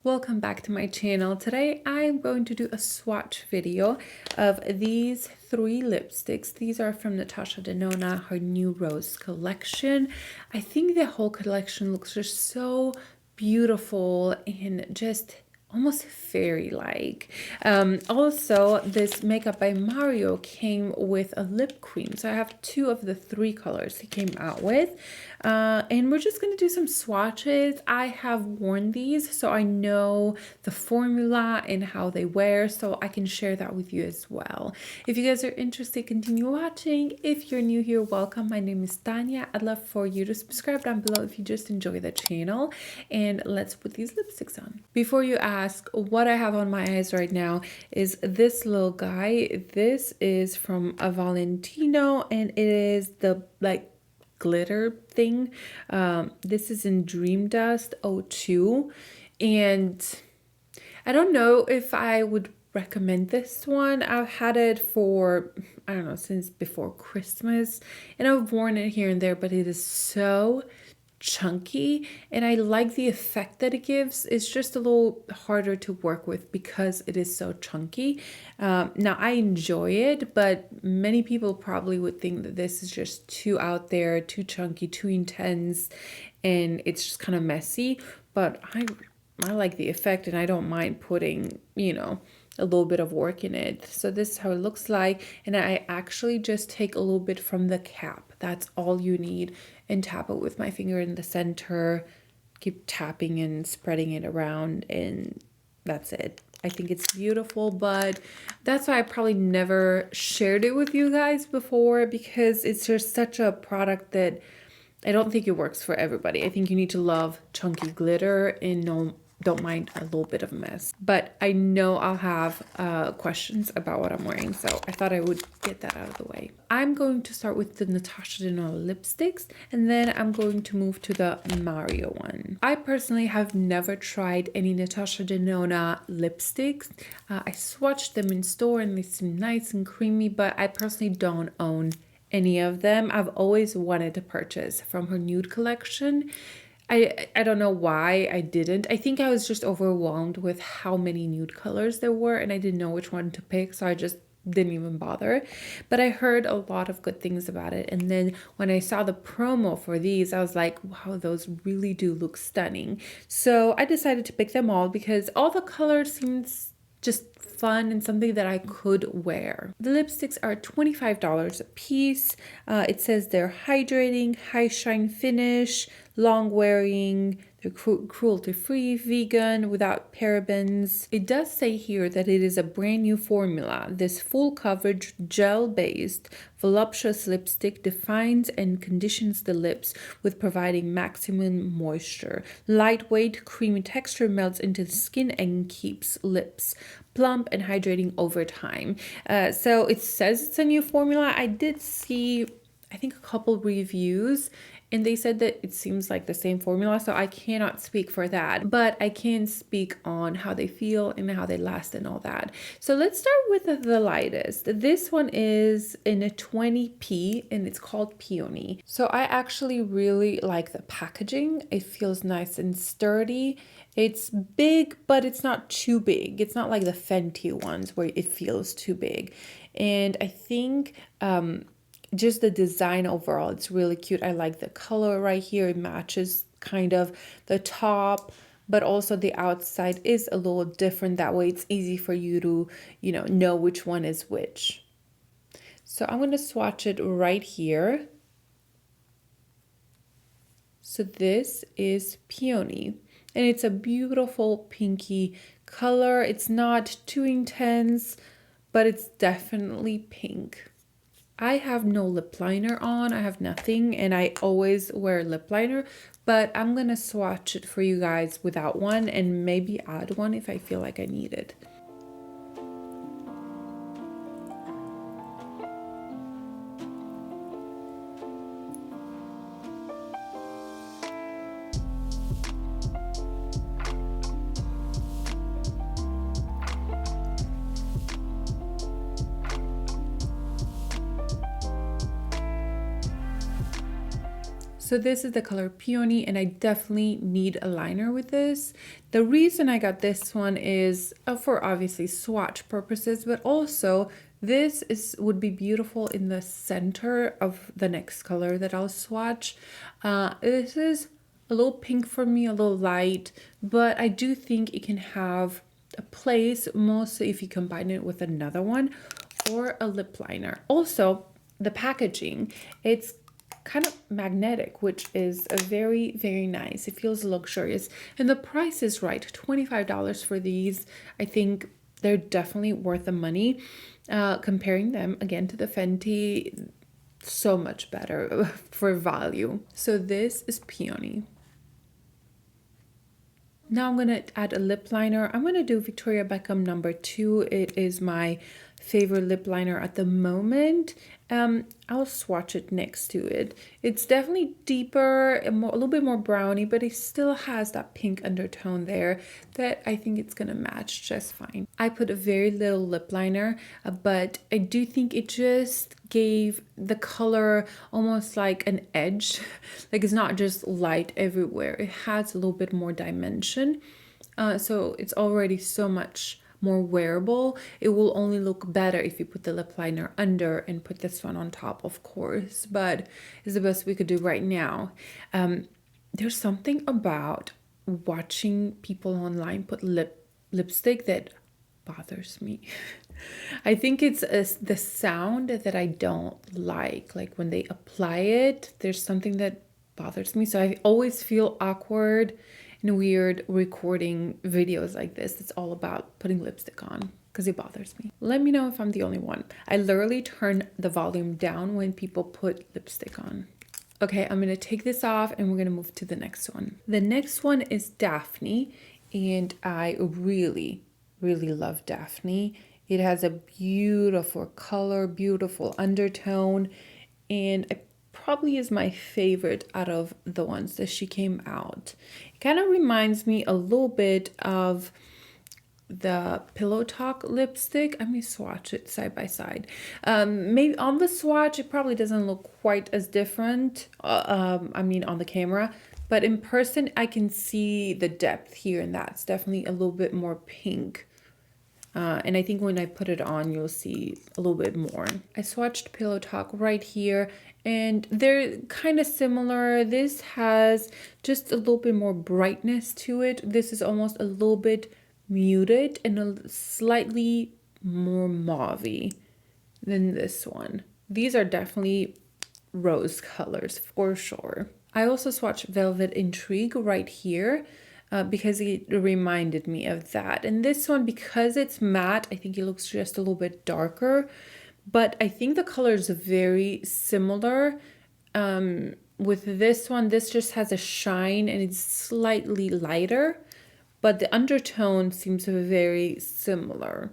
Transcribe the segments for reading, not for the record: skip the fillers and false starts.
Welcome back to my channel. Today I'm going to do a swatch video of these three lipsticks. These are from NATASHA DENONA, her new rose collection. I think the whole collection looks just so beautiful and just almost fairy-like. Also, this Makeup by Mario came with a lip cream. So I have two of the three colors he came out with. And we're just going to do some swatches. I have worn these, so I know the formula and how they wear, so I can share that with you as well. If you guys are interested, continue watching. If you're new here, welcome. My name is Tanya. I'd love for you to subscribe down below if you just enjoy the channel. And let's put these lipsticks on. Before you ask what I have on my eyes right now is this little guy. This is from a Valentino, and it is the glitter thing. This is in Dreamdust 02, and I don't know if I would recommend this one. I've had it for, I don't know, since before Christmas, and I've worn it here and there, but it is so chunky and I like the effect that it gives. It's just a little harder to work with because it is so chunky. Now I enjoy it, but many people probably would think that this is just too out there, too chunky, too intense, and it's just kind of messy. But I like the effect, and I don't mind putting, you know, a little bit of work in it. So this is how it looks like, and I actually just take a little bit from the cap. That's all you need, and tap it with my finger in the center, keep tapping and spreading it around, and that's it. I think it's beautiful, but that's why I probably never shared it with you guys before, because it's just such a product that I don't think it works for everybody. I think you need to love chunky glitter and don't mind a little bit of a mess. But I know I'll have questions about what I'm wearing, so I thought I would get that out of the way. I'm going to start with the NATASHA DENONA lipsticks, and then I'm going to move to the Mario one. I personally have never tried any NATASHA DENONA lipsticks. I swatched them in store and they seem nice and creamy, but I personally don't own any of them. I've always wanted to purchase from her nude collection. I don't know why I didn't. I think I was just overwhelmed with how many nude colors there were, and I didn't know which one to pick, so I just didn't even bother. But I heard a lot of good things about it, and then when I saw the promo for these, I was like, wow, those really do look stunning. So I decided to pick them all because all the colors seems just fun and something that I could wear. The lipsticks are $25 a piece. It says they're hydrating, high shine finish, long wearing, they're cruelty-free, vegan, without parabens. It does say here that it is a brand new formula. This full coverage, gel-based, voluptuous lipstick defines and conditions the lips with providing maximum moisture. Lightweight, creamy texture melts into the skin and keeps lips plump and hydrating over time. So it says it's a new formula. I did see, I think, a couple reviews, and they said that it seems like the same formula, so I cannot speak for that, but I can speak on how they feel and how they last and all that. So let's start with the lightest. This one is in a 20p and it's called Peony. So I actually really like the packaging. It feels nice and sturdy. It's big, but it's not too big. It's not like the Fenty ones where it feels too big. And I think just the design overall, it's really cute. I like the color right here. It matches kind of the top, but also the outside is a little different. That way it's easy for you to, know which one is which. So I'm going to swatch it right here. So this is Peony, and it's a beautiful pinky color. It's not too intense, but it's definitely pink. I have no lip liner on, I have nothing, and I always wear lip liner, but I'm gonna swatch it for you guys without one and maybe add one if I feel like I need it. So this is the color Peony, and I definitely need a liner with this. The reason I got this one is for obviously swatch purposes, but also would be beautiful in the center of the next color that I'll swatch. This is a little pink for me, a little light, but I do think it can have a place, mostly if you combine it with another one or a lip liner. Also, the packaging, it's kind of magnetic, which is a very, very nice. It feels luxurious, and the price is right. $25 for these. I think they're definitely worth the money. Comparing them again to the Fenty, so much better for value. So this is Peony. Now I'm going to add a lip liner. I'm going to do Victoria Beckham number 2. It is my favorite lip liner at the moment. I'll swatch it next to it. It's definitely deeper and a little bit more browny, but it still has that pink undertone there that I think it's gonna match just fine. I put a very little lip liner, but I do think it just gave the color almost like an edge. Like it's not just light everywhere. It has a little bit more dimension. So it's already so much more wearable. It will only look better if you put the lip liner under and put this one on top, of course, but it's the best we could do right now. There's something about watching people online put lipstick that bothers me. I think it's the sound that I don't like when they apply it. There's something that bothers me, so I always feel awkward and weird recording videos like this. It's all about putting lipstick on because it bothers me. Let me know if I'm the only one. I literally turn the volume down when people put lipstick on. Okay, I'm gonna take this off and we're gonna move to the next one. The next one is Daphne, and I really, really love Daphne. It has a beautiful color, beautiful undertone, and it probably is my favorite out of the ones that she came out. It kind of reminds me a little bit of the Pillow Talk lipstick. I may swatch it side by side. Maybe on the swatch it probably doesn't look quite as different, I mean on the camera, but in person I can see the depth here, and that's definitely a little bit more pink. And I think when I put it on, you'll see a little bit more. I swatched Pillow Talk right here, and they're kind of similar. This has just a little bit more brightness to it. This is almost a little bit muted and a slightly more mauve-y than this one. These are definitely rose colors for sure. I also swatched Velvet Intrigue right here. Because it reminded me of that. And this one, because it's matte, I think it looks just a little bit darker, but I think the color is very similar. With this one, this just has a shine and it's slightly lighter, but the undertone seems very similar.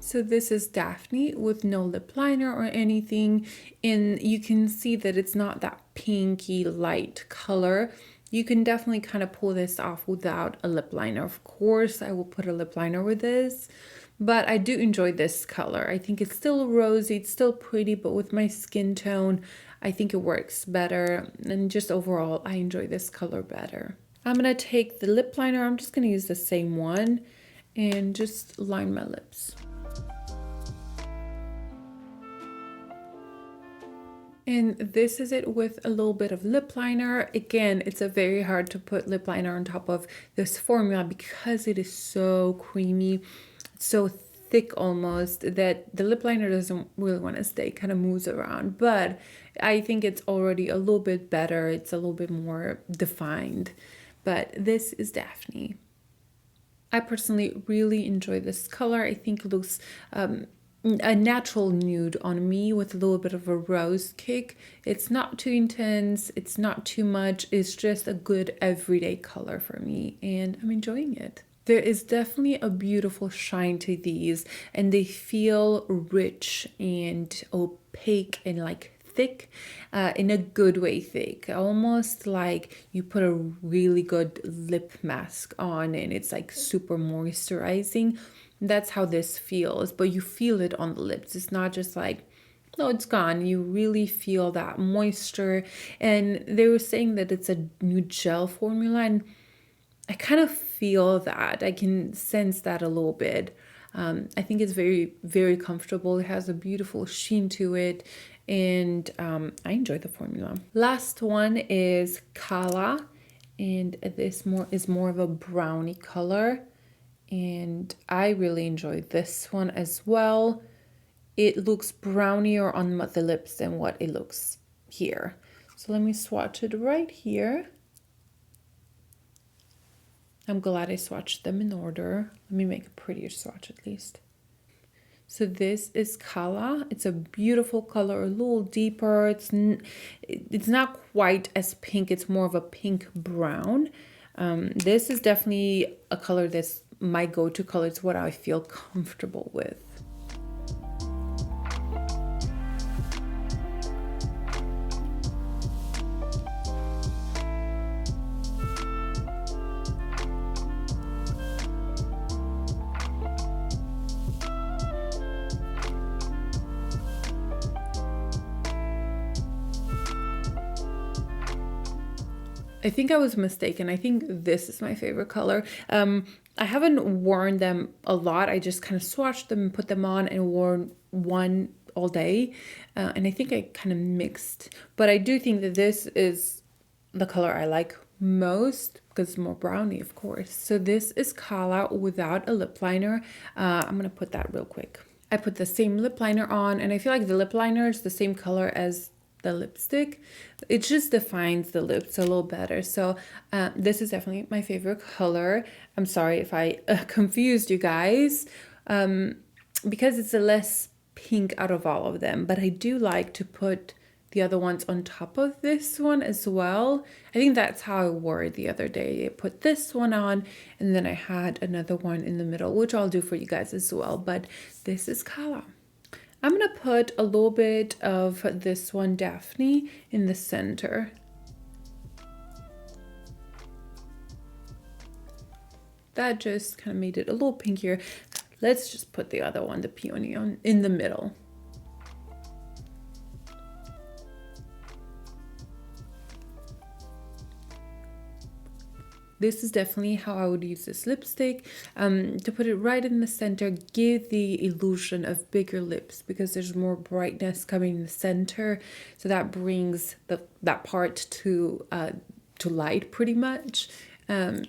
So this is Daphne with no lip liner or anything, and you can see that it's not that pinky light color. You can definitely kind of pull this off without a lip liner. Of course, I will put a lip liner with this, but I do enjoy this color. I think it's still rosy, it's still pretty, but with my skin tone, I think it works better. And just overall, I enjoy this color better. I'm gonna take the lip liner. I'm just gonna use the same one and just line my lips. And this is it with a little bit of lip liner. Again, it's a very hard to put lip liner on top of this formula because it is so creamy, so thick almost, that the lip liner doesn't really want to stay, kind of moves around. But I think it's already a little bit better. It's a little bit more defined. But this is Daphne. I personally really enjoy this color. I think it looks a natural nude on me with a little bit of a rose kick. It's not too intense, it's not too much, it's just a good everyday color for me, and I'm enjoying it. There is definitely a beautiful shine to these, and they feel rich and opaque and like thick, in a good way thick. Almost like you put a really good lip mask on and it's like super moisturizing. That's how this feels, but you feel it on the lips. It's not just like, no, it's gone. You really feel that moisture. And they were saying that it's a new gel formula, and I kind of feel that. I can sense that a little bit. I think it's very, very comfortable. It has a beautiful sheen to it, and I enjoy the formula. Last one is Kala, and this is more of a brownie color, and I really enjoy this one as well. It looks brownier on the lips than what it looks here. So let me swatch it right here. I'm glad I swatched them in order. Let me make a prettier swatch at least. So this is Kala. It's a beautiful color, a little deeper. It's not quite as pink. It's more of a pink brown. This is definitely a color that's my go-to color. It's what I feel comfortable with. I think I was mistaken. I think this is my favorite color. I haven't worn them a lot. I just kind of swatched them and put them on and worn one all day. And I think I kind of mixed. But I do think that this is the color I like most because it's more brownie, of course. So this is Kala without a lip liner. I'm going to put that real quick. I put the same lip liner on, and I feel like the lip liner is the same color as the lipstick. It just defines the lips a little better. So this is definitely my favorite color. I'm sorry if I confused you guys, because it's a less pink out of all of them, but I do like to put the other ones on top of this one as well. I think that's how I wore it the other day. I put this one on, and then I had another one in the middle, which I'll do for you guys as well. But this is Kala. I'm going to put a little bit of this one, Daphne, in the center. That just kind of made it a little pinkier. Let's just put the other one, the Peony, on in the middle. This is definitely how I would use this lipstick, to put it right in the center, give the illusion of bigger lips because there's more brightness coming in the center. So that brings that part to light pretty much. And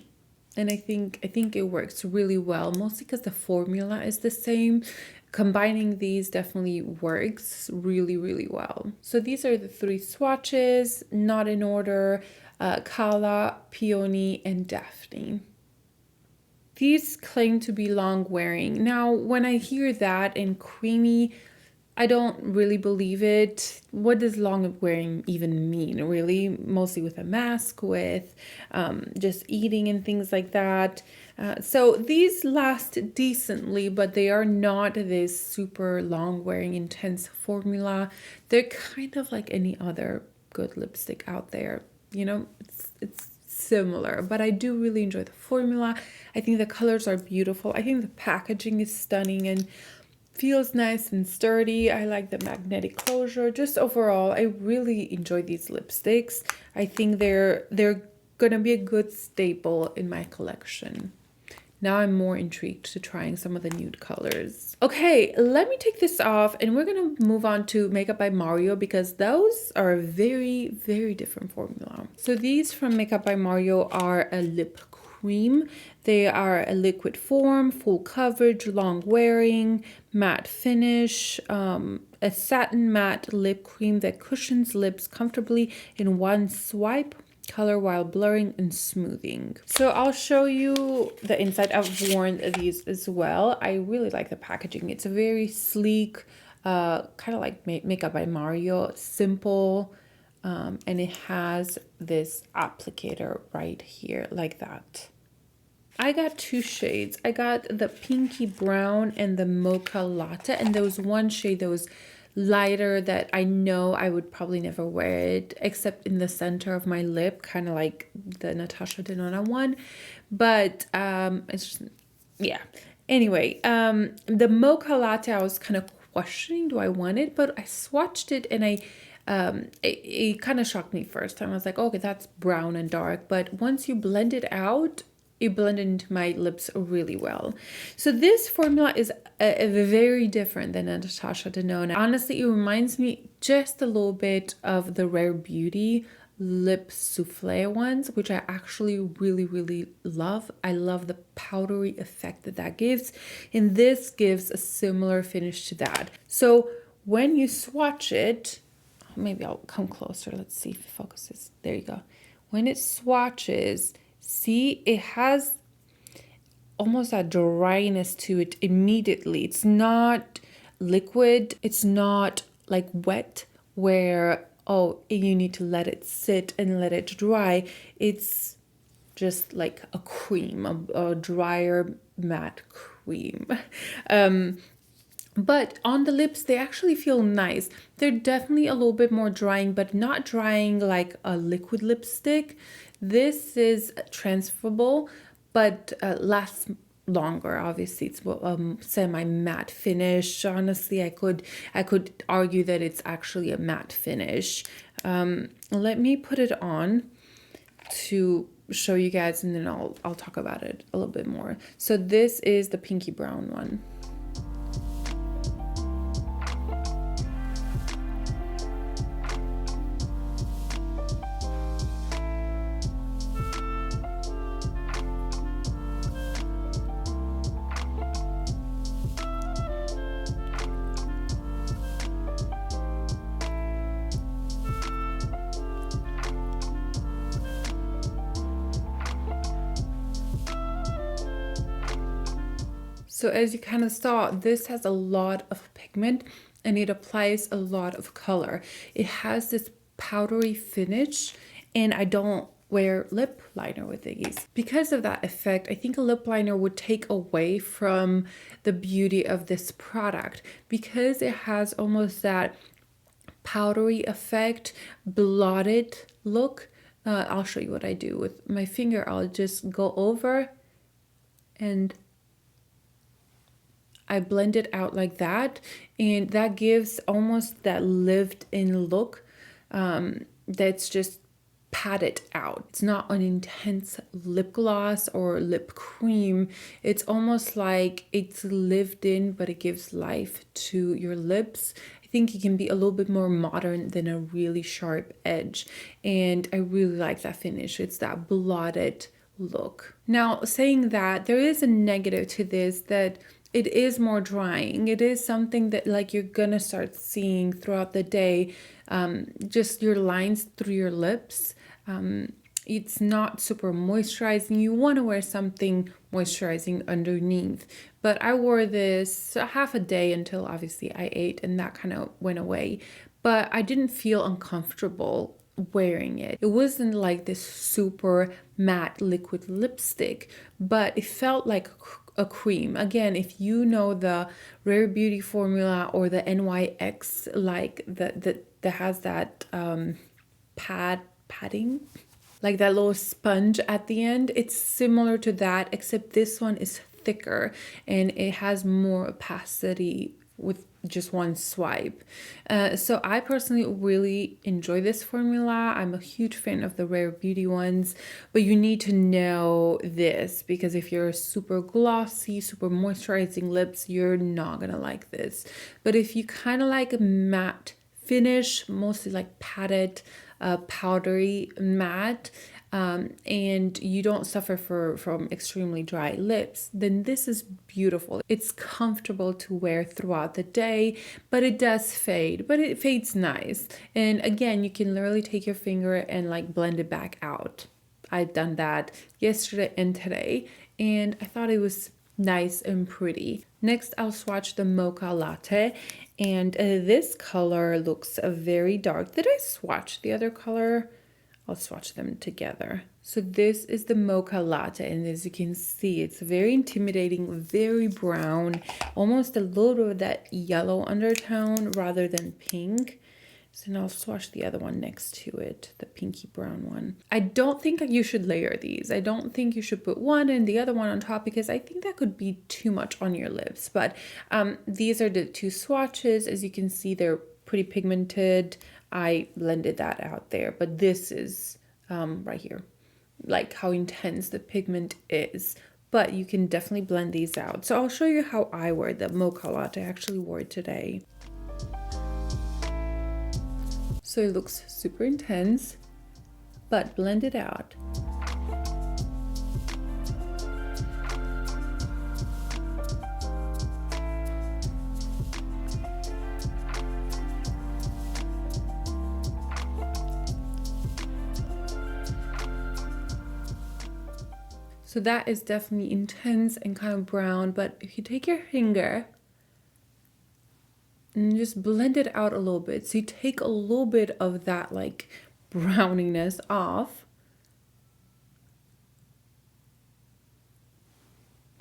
I think it works really well, mostly because the formula is the same. Combining these definitely works really, really well. So these are the 3 swatches, not in order. Kala, Peony, and Daphne. These claim to be long wearing. Now, when I hear that and creamy, I don't really believe it. What does long wearing even mean, really? Mostly with a mask, with just eating and things like that. So these last decently, but they are not this super long wearing intense formula. They're kind of like any other good lipstick out there. You know, it's similar, but I do really enjoy the formula. I think the colors are beautiful. I think the packaging is stunning and feels nice and sturdy. I like the magnetic closure. Just overall, I really enjoy these lipsticks. I think they're gonna be a good staple in my collection. Now I'm more intrigued to trying some of the nude colors. Okay, let me take this off and we're gonna move on to Makeup by Mario because those are a very, very different formula. So these from Makeup by Mario are a lip cream. They are a liquid form, full coverage, long wearing, matte finish, a satin matte lip cream that cushions lips comfortably in one swipe. Color while blurring and smoothing. So I'll show you the inside. I've worn these as well. I really like the packaging. It's a very sleek, kind of like Makeup by Mario, simple, and it has this applicator right here like that. I got two shades. I got the pinky brown and the mocha latte, and there was one shade that was lighter that I know I would probably never wear it except in the center of my lip, kind of like the NATASHA DENONA one. But it's just, yeah. Anyway, the mocha latte, I was kind of questioning, do I want it? But I swatched it and it kind of shocked me first time. I was like, okay, that's brown and dark. But once you blend it out, it blended into my lips really well. So this formula is a very different than Natasha Denona. Honestly, it reminds me just a little bit of the Rare Beauty lip souffle ones, which I actually really love. I love the powdery effect that that gives, and this gives a similar finish to that. So when you swatch it, maybe I'll come closer, let's see if it focuses. There you go. When it swatches, see, it has almost a dryness to it immediately. It's not liquid, it's not like wet where, oh, you need to let it sit and let it dry. It's just like a cream, a drier matte cream. But on the lips, they actually feel nice. They're definitely a little bit more drying, but not drying like a liquid lipstick. This is transferable, but lasts longer. Obviously, it's semi-matte finish. Honestly, I could argue that it's actually a matte finish. Let me put it on to show you guys, and then I'll talk about it a little bit more. So this is the pinky brown one. So as you kind of saw, this has a lot of pigment and it applies a lot of color. It has this powdery finish, and I don't wear lip liner with these. Because of that effect, I think a lip liner would take away from the beauty of this product, because it has almost that powdery effect, blotted look. I'll show you what I do with my finger. I'll just go over and I blend it out like that, and that gives almost that lived-in look that's just patted out. It's not an intense lip gloss or lip cream. It's almost like it's lived in, but it gives life to your lips. I think it can be a little bit more modern than a really sharp edge, and I really like that finish. It's that blotted look. Now, saying that, there is a negative to this, that it is more drying. It is something that like you're gonna start seeing throughout the day, just your lines through your lips. It's not super moisturizing. You want to wear something moisturizing underneath. But I wore this half a day until obviously I ate, and that kind of went away. But I didn't feel uncomfortable wearing it. It wasn't like this super matte liquid lipstick, but it felt like a cream. Again, if you know the Rare Beauty formula or the NYX, like that has that padding, like that little sponge at the end, it's similar to that, except this one is thicker and it has more opacity with just one swipe. So I personally really enjoy this formula. I'm a huge fan of the Rare Beauty ones, but you need to know this, because if you're super glossy, super moisturizing lips, you're not gonna like this. But if you kind of like a matte finish, mostly like padded, powdery matte, and you don't suffer from extremely dry lips, then this is beautiful. It's comfortable to wear throughout the day, but it does fade, but it fades nice. And again, you can literally take your finger and like blend it back out. I've done that yesterday and today, and I thought it was nice and pretty. Next, I'll swatch the Mocha Latte, and this color looks very dark. Did I swatch the other color? I'll swatch them together. So this is the Mocha Latte, and as you can see, it's very intimidating, very brown, almost a little bit of that yellow undertone rather than pink. So now I'll swatch the other one next to it, the pinky brown one. I don't think you should layer these. I don't think you should put one and the other one on top, because I think that could be too much on your lips. But these are the two swatches. As you can see, they're pretty pigmented. I blended that out there, but this is right here, like how intense the pigment is. But you can definitely blend these out. So I'll show you how I wear the Mocha Latte. I actually wore it today. So it looks super intense, but blend it out. So that is definitely intense and kind of brown, but if you take your finger and just blend it out a little bit, so you take a little bit of that like browniness off.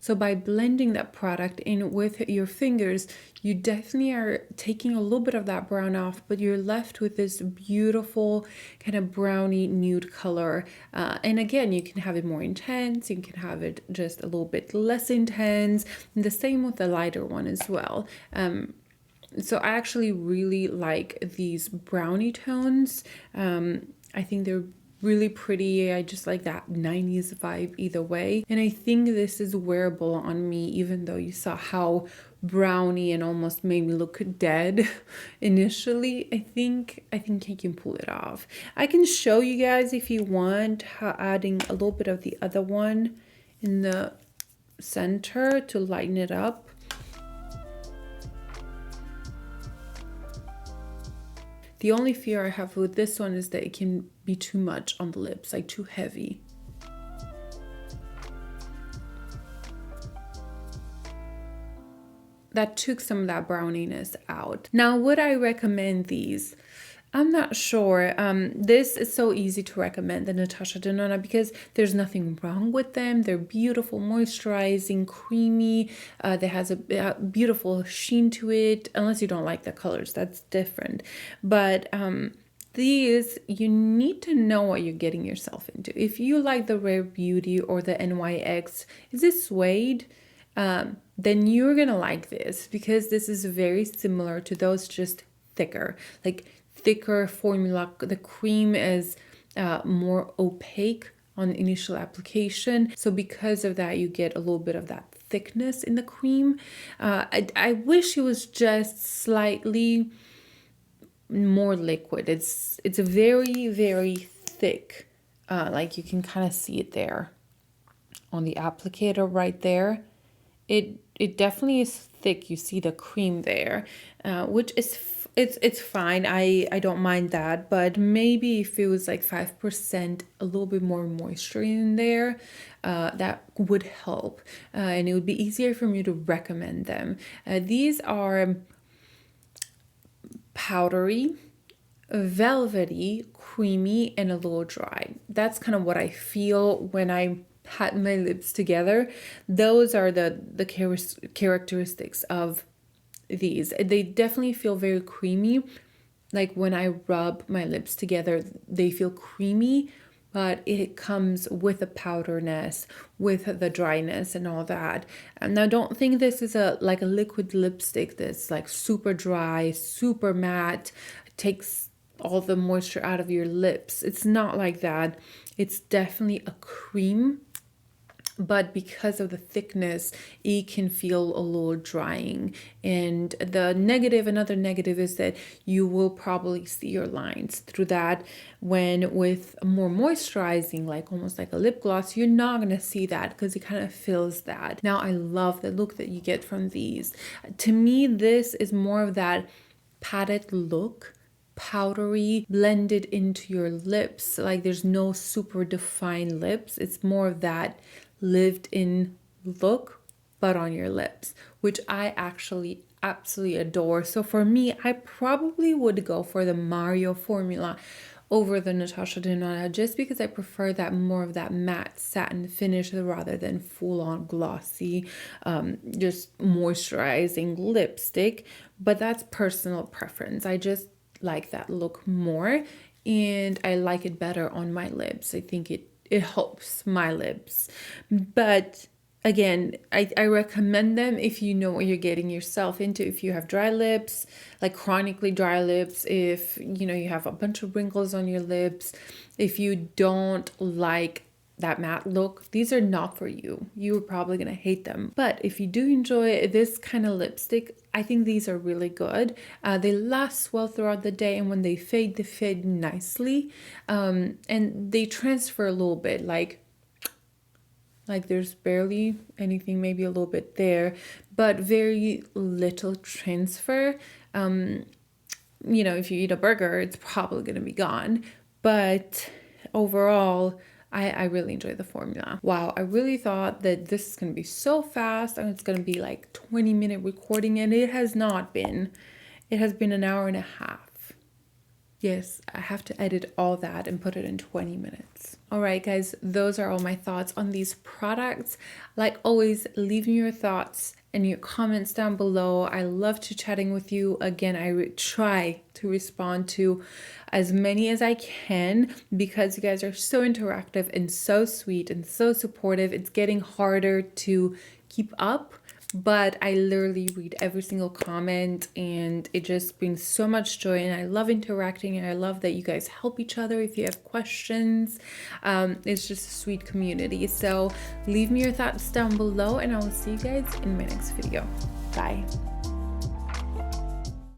So by blending that product in with your fingers, you definitely are taking a little bit of that brown off, but you're left with this beautiful kind of browny nude color. And again, you can have it more intense, you can have it just a little bit less intense, and the same with the lighter one as well. So I actually really like these brownie tones. I think they're really pretty. I just like that 90s vibe either way. And I think this is wearable on me, even though you saw how browny and almost made me look dead initially. I think I can pull it off. I can show you guys if you want how adding a little bit of the other one in the center to lighten it up. The only fear I have with this one is that it can be too much on the lips, like too heavy. That took some of that browniness out. Now, would I recommend these? I'm not sure. This is so easy to recommend, the NATASHA Denona, because there's nothing wrong with them. They're beautiful, moisturizing, creamy. They has a beautiful sheen to it, unless you don't like the colors, that's different. But these, you need to know what you're getting yourself into. If you like the Rare Beauty or the NYX, is this Suede? Then you're gonna like this, because this is very similar to those, just thicker, like thicker formula. The cream is more opaque on initial application, so because of that you get a little bit of that thickness in the cream. I wish it was just slightly more liquid. It's very, very thick, like you can kind of see it there on the applicator right there. It definitely is thick. You see the cream there, which is it's fine. I don't mind that, but maybe if it was like 5%, a little bit more moisture in there, that would help, and it would be easier for me to recommend them. These are powdery, velvety, creamy, and a little dry. That's kind of what I feel when I pat my lips together. Those are the characteristics of these. They definitely feel very creamy. Like when I rub my lips together, they feel creamy, but it comes with a powderness, with the dryness and all that. And now don't think this is like a liquid lipstick that's like super dry, super matte, takes all the moisture out of your lips. It's not like that. It's definitely a cream, but because of the thickness, it can feel a little drying. And another negative is that you will probably see your lines through that. When with more moisturizing, like almost like a lip gloss, you're not gonna see that because it kind of fills that. Now, I love the look that you get from these. To me, this is more of that padded look, powdery, blended into your lips. Like there's no super defined lips. It's more of that lived in look, but on your lips, which I actually absolutely adore. So for me, I probably would go for the Mario formula over the Natasha Denona just because I prefer that more of that matte satin finish rather than full on glossy, just moisturizing lipstick. But that's personal preference. I just like that look more, and I like it better on my lips. I think it helps my lips. But again, I recommend them if you know what you're getting yourself into. If you have dry lips, like chronically dry lips, if you know you have a bunch of wrinkles on your lips, if you don't like that matte look, these are not for you. You're probably gonna hate them. But if you do enjoy this kind of lipstick, I think these are really good. They last well throughout the day, and when they fade nicely, and they transfer a little bit, like there's barely anything, maybe a little bit there, but very little transfer. You know, if you eat a burger, it's probably gonna be gone. But overall, I really enjoy the formula. Wow, I really thought that this is gonna be so fast and it's gonna be like 20-minute recording, and it has not been. It has been an hour and a half. Yes, I have to edit all that and put it in 20 minutes. All right, guys, those are all my thoughts on these products. Like always, leave me your thoughts and your comments down below. I love to chatting with you. Again, I try to respond to as many as I can because you guys are so interactive and so sweet and so supportive. It's getting harder to keep up, but I literally read every single comment, and it just brings so much joy, and I love interacting, and I love that you guys help each other if you have questions. It's just a sweet community. So leave me your thoughts down below, and I will see you guys in my next video. Bye.